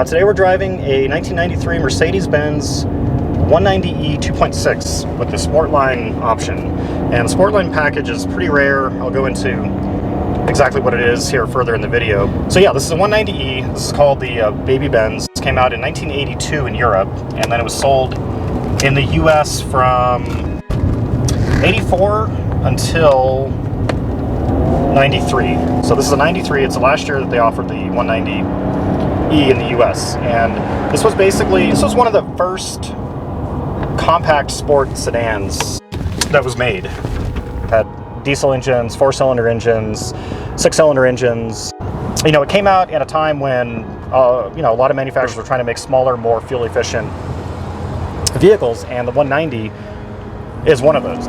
Today we're driving a 1993 Mercedes Benz 190e 2.6 with the Sportline option. And the Sportline package is pretty rare. I'll go into exactly what it is here further in the video. So yeah, this is a 190e. This is called the Baby Benz. This came out in 1982 in Europe, and then it was sold in the US from 84 until 93. So this is a 93. It's the last year that they offered the 190e in the US. And this was one of the first compact sport sedans that was made. It had diesel engines, 4-cylinder engines, 6-cylinder engines. You know, it came out at a time when a lot of manufacturers were trying to make smaller, more fuel efficient vehicles, and the 190 is one of those.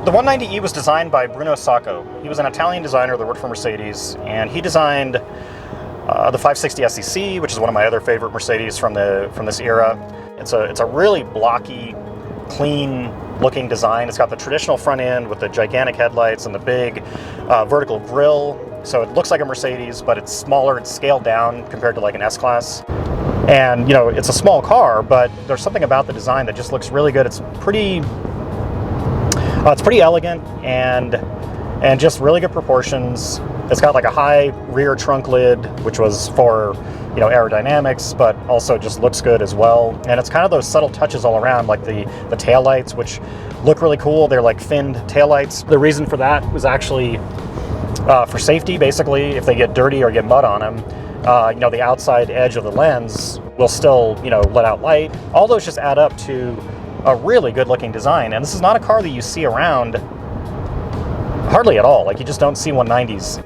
The 190e was designed by Bruno Sacco. He was an Italian designer that worked for Mercedes, and he designed the 560 SEC, which is one of my other favorite Mercedes from this era. It's a really blocky, clean-looking design. It's got the traditional front end with the gigantic headlights and the big vertical grille. So it looks like a Mercedes, but it's smaller. It's scaled down compared to like an S-Class. And it's a small car, but there's something about the design that just looks really good. It's pretty elegant and just really good proportions. It's got like a high rear trunk lid, which was for aerodynamics, but also just looks good as well. And it's kind of those subtle touches all around, like the taillights, which look really cool. They're like finned taillights. The reason for that was actually for safety. Basically, if they get dirty or get mud on them, the outside edge of the lens will still let out light. All those just add up to a really good looking design. And this is not a car that you see around hardly at all. Like, you just don't see 190s.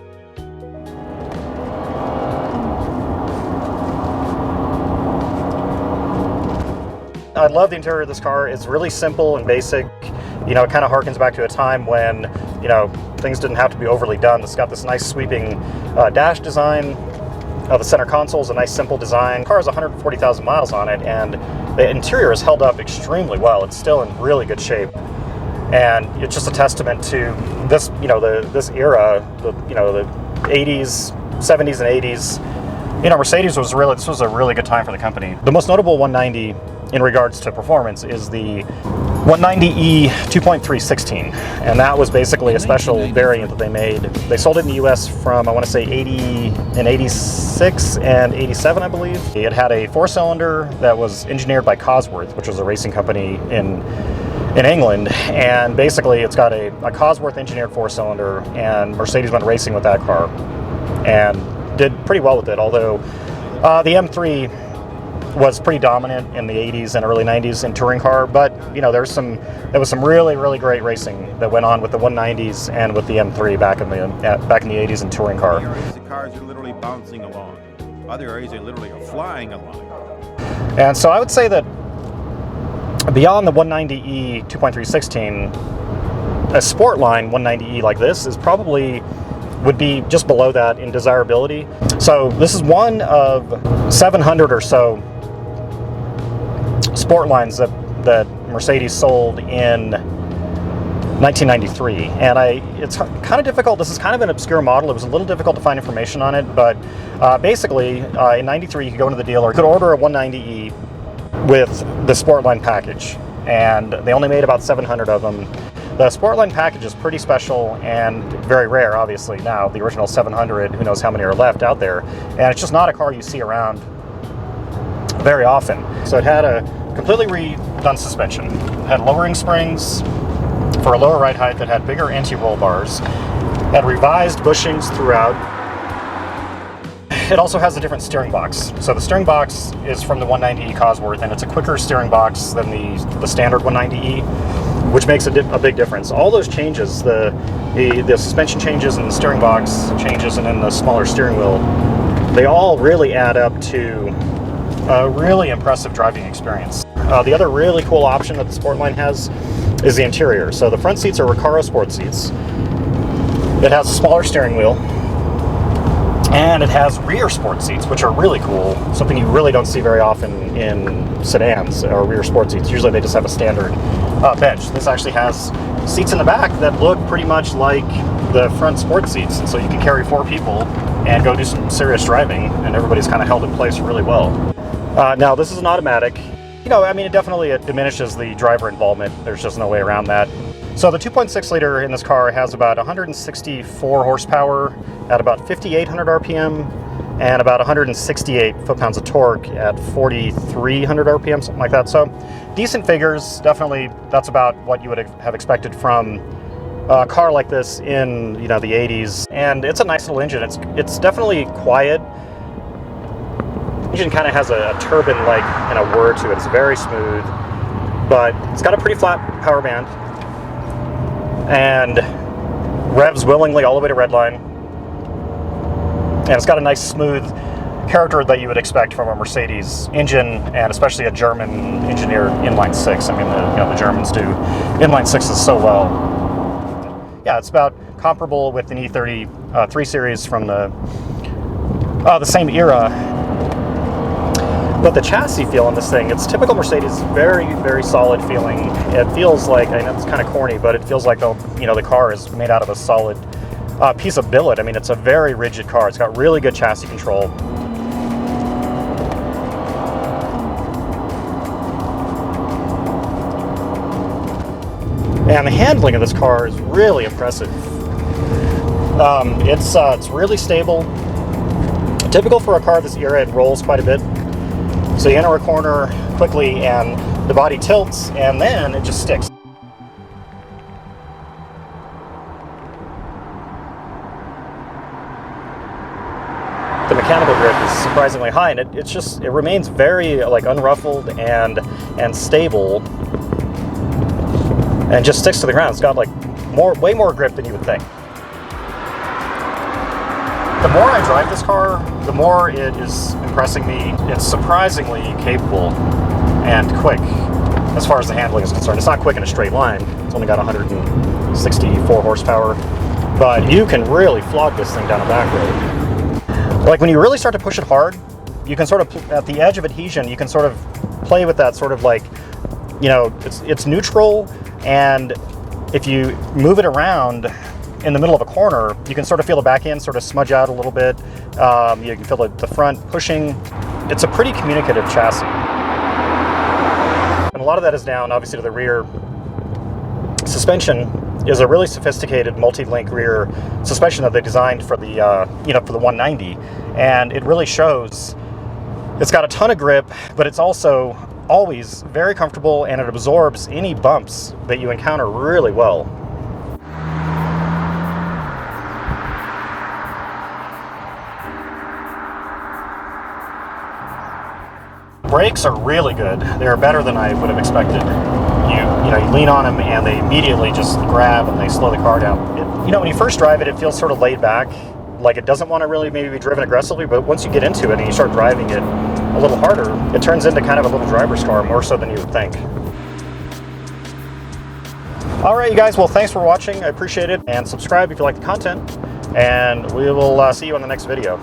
I love the interior of this car. It's really simple and basic. It kind of harkens back to a time when things didn't have to be overly done. It's got this nice sweeping dash design. The center console is a nice simple design. The car has 140,000 miles on it, and the interior has held up extremely well. It's still in really good shape, and it's just a testament to this, this era, the 80s, 70s, and 80s. Mercedes this was a really good time for the company. The most notable 190 in regards to performance is the 190e 2.316, and that was basically a special variant that they made. They sold it in the US from, I want to say, 86 and 87, I believe. It had a 4-cylinder that was engineered by Cosworth, which was a racing company in England, and basically it's got a Cosworth engineered 4-cylinder, and Mercedes went racing with that car and did pretty well with it, although the M3 was pretty dominant in the 80s and early 90s in touring car, but there was some really, really great racing that went on with the 190s and with the M3 back in the 80s in touring car. The cars are literally bouncing along. Other areas they literally are flying along. And so I would say that beyond the 190e 2.316, a Sportline 190e like this would be just below that in desirability. So this is one of 700 or so Sportlines that Mercedes sold in 1993, and it's kind of difficult. This is kind of an obscure model. It was a little difficult to find information on it, but basically in 93 you could go into the dealer, you could order a 190e with the Sportline package, and they only made about 700 of them. The Sportline package is pretty special and very rare, obviously. Now, the original 700, who knows how many are left out there, and it's just not a car you see around very often. So it had a completely redone suspension. It had lowering springs for a lower ride height that had bigger anti-roll bars, had revised bushings throughout. It also has a different steering box. So the steering box is from the 190e Cosworth, and it's a quicker steering box than the standard 190e, which makes a big difference. All those changes, the suspension changes and the steering box changes and then the smaller steering wheel, they all really add up to a really impressive driving experience. The other really cool option that the Sportline has is the interior. So the front seats are Recaro Sport seats. It has a smaller steering wheel. And it has rear sport seats, which are really cool. Something you really don't see very often in sedans or rear sport seats. Usually they just have a standard bench. This actually has seats in the back that look pretty much like the front sport seats. And so you can carry 4 people and go do some serious driving, and everybody's kind of held in place really well. Now, this is an automatic. I mean, it diminishes the driver involvement. There's just no way around that. So the 2.6 liter in this car has about 164 horsepower at about 5,800 RPM and about 168 foot-pounds of torque at 4,300 RPM, something like that. So decent figures. Definitely, that's about what you would have expected from a car like this in the 80s. And it's a nice little engine. It's definitely quiet. Engine kind of has a turbine-like whir to it. It's very smooth, but it's got a pretty flat power band and revs willingly all the way to redline. And it's got a nice smooth character that you would expect from a Mercedes engine, and especially a German engineered inline 6. I mean, the Germans do inline 6s so well. Yeah, it's about comparable with an E30 3 Series from the same era. But the chassis feel on this thing, it's typical Mercedes, very, very solid feeling. It feels like, I know it's kind of corny, but it feels like the car is made out of a solid piece of billet. I mean, it's a very rigid car. It's got really good chassis control. And the handling of this car is really impressive. It's really stable. Typical for a car of this era, it rolls quite a bit. So you enter a corner quickly and the body tilts, and then it just sticks. The mechanical grip is surprisingly high, and it remains very unruffled and stable, and just sticks to the ground. It's got way more grip than you would think. The more I drive this car, the more it is impressing me. It's surprisingly capable and quick as far as the handling is concerned. It's not quick in a straight line. It's only got 164 horsepower, but you can really flog this thing down a back road. Like when you really start to push it hard, you can sort of, at the edge of adhesion, you can sort of play with that sort of it's neutral, and if you move it around in the middle of a corner, you can sort of feel the back end sort of smudge out a little bit. You can feel the front pushing. It's a pretty communicative chassis. And a lot of that is down, obviously, to the rear. Suspension is a really sophisticated multi-link rear suspension that they designed for the for the 190, and it really shows. It's got a ton of grip, but it's also always very comfortable, and it absorbs any bumps that you encounter really well. Brakes are really good. They're better than I would have expected. You lean on them and they immediately just grab and they slow the car down. When you first drive it, it feels sort of laid back, like it doesn't want to really maybe be driven aggressively, but once you get into it and you start driving it a little harder, it turns into kind of a little driver's car, more so than you would think. All right, you guys, well, thanks for watching. I appreciate it, and subscribe if you like the content, and we will see you on the next video.